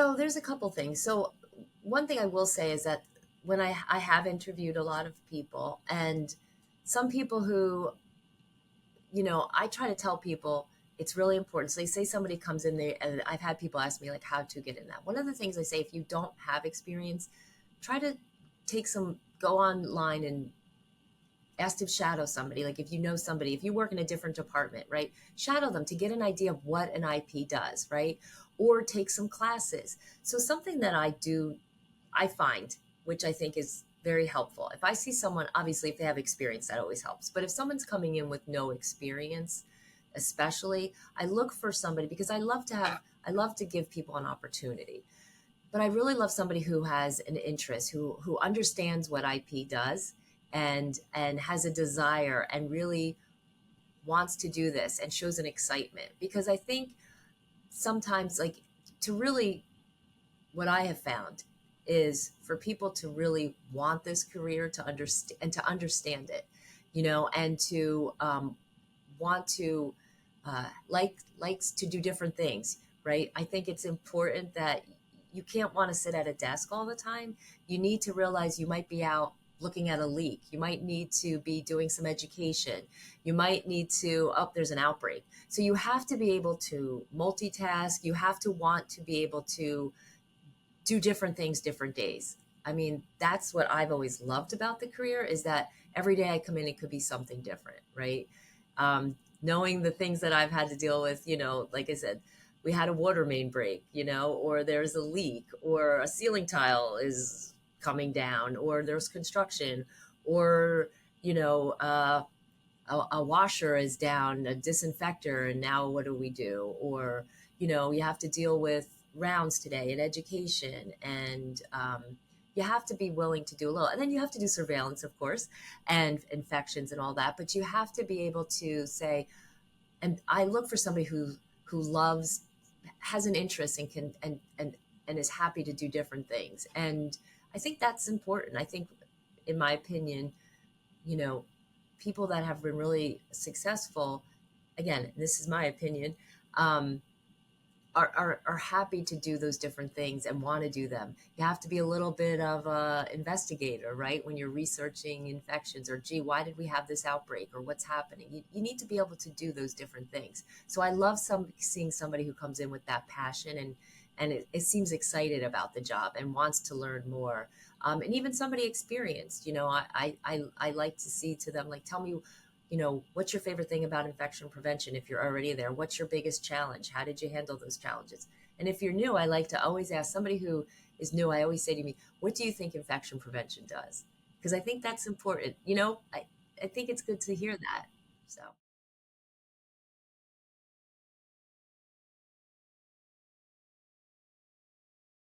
So there's a couple things. So one thing I will say is that when I have interviewed a lot of people, and some people who, I try to tell people it's really important. So they say somebody comes in there, and I've had people ask me like how to get in that. One of the things I say, if you don't have experience, try to go online and ask to shadow somebody. Like if you know somebody, if you work in a different department, right? Shadow them to get an idea of what an IP does, right? Or take some classes. So something that I find, which I think is very helpful. If I see someone, obviously, if they have experience, that always helps. But if someone's coming in with no experience, especially, I look for somebody because I love to give people an opportunity. But I really love somebody who has an interest, who understands what IP does and has a desire and really wants to do this and shows an excitement. Because I think sometimes, like, to really, what I have found is for people to really want this career, to understand and to understand it, and to want to likes to do different things, right? I think it's important that you can't want to sit at a desk all the time. You need to realize you might be out looking at a leak. You might need to be doing some education. You might need to, oh, there's an outbreak. So you have to be able to multitask. You have to want to be able to do different things different days. I mean, that's what I've always loved about the career, is that every day I come in, it could be something different, right? Knowing the things that I've had to deal with, like I said, we had a water main break, or there's a leak, or a ceiling tile is coming down, or there's construction, or, you know, uh, a washer is down, a disinfector, and now what do we do? Or, you have to deal with rounds today in education, and you have to be willing to do a little. And then you have to do surveillance, of course, and infections and all that. But you have to be able to say, and I look for somebody who loves, has an interest, and can and is happy to do different things. And I think that's important. I think, in my opinion, you know, people that have been really successful, again, this is my opinion, um, are happy to do those different things and want to do them. You have to be a little bit of a investigator, right? When you're researching infections, or gee, why did we have this outbreak, or what's happening? You need to be able to do those different things. So I love seeing somebody who comes in with that passion, and it seems excited about the job and wants to learn more. And even somebody experienced, I like to see to them, like, tell me, what's your favorite thing about infection prevention? If you're already there, what's your biggest challenge? How did you handle those challenges? And if you're new, I like to always ask somebody who is new, I always say to me, what do you think infection prevention does? Because I think that's important. I think it's good to hear that. So.